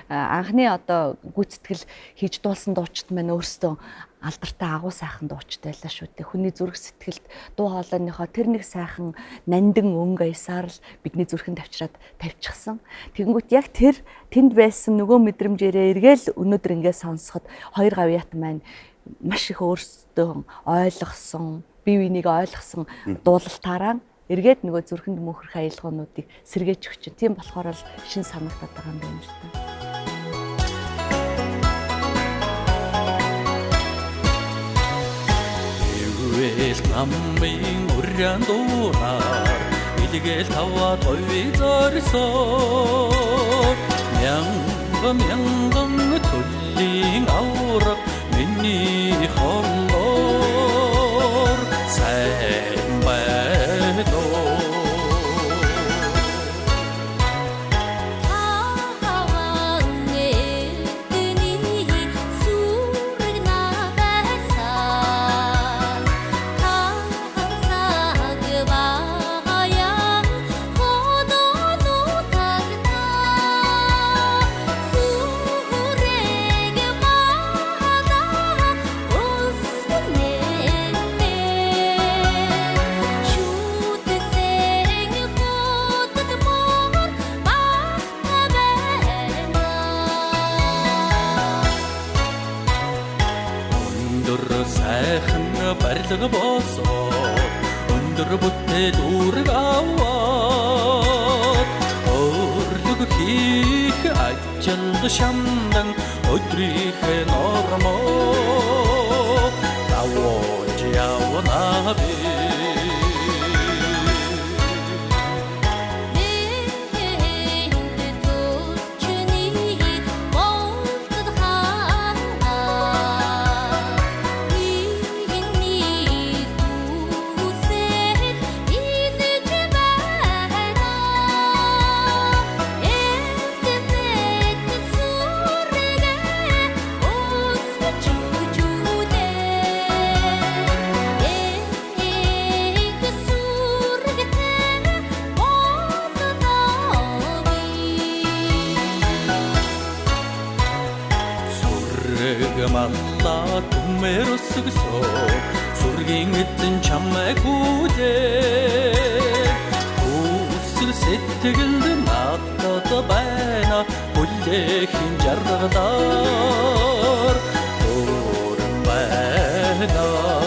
анхны одоо гүйцэтгэл хийж дуулсан дуучид маань өөрсдөө алдартай агуу сайхан дуучтай байлаа шүү дээ. Хүний зүрх сэтгэлд дуу хоолойныхоо тэр нэг сайхан нандин өнгө аясаар л бидний зүрхэнд авчираад тавьчихсан. Тэгэнгүүт яг тэр тэнд байсан нөгөө мэдрэмжээрээ эргээл өнөөдөр ингээд сонсоход хоёр гавьяат маань маш их өөрсдөө ойлгосон, бие биенийг ойлгосон дуулалтаараа эргээд нөгөө зүрхэнд мөнхөрх аялгуунуудыг сэргээж өгч чинь. Тийм болохоор л шин санагдаад байгаа юм байна л та. Эвэл намын уран дуунаар илгээл таваад ойвыг зорьсон. Мянган төллийн авраг миний хоолоор сайн байна уу. Барилга босоод өндөр бүтээл үүрэг аваад өрлөг хийх ажилд шамдан өдрийнхээ нормоо давж явна би. Малла түмэрсгсоо сүргийн эзэн чамайг үдээ үсэл сэтгэлд надад байна бүлэхийн жаргадаар дуран байна.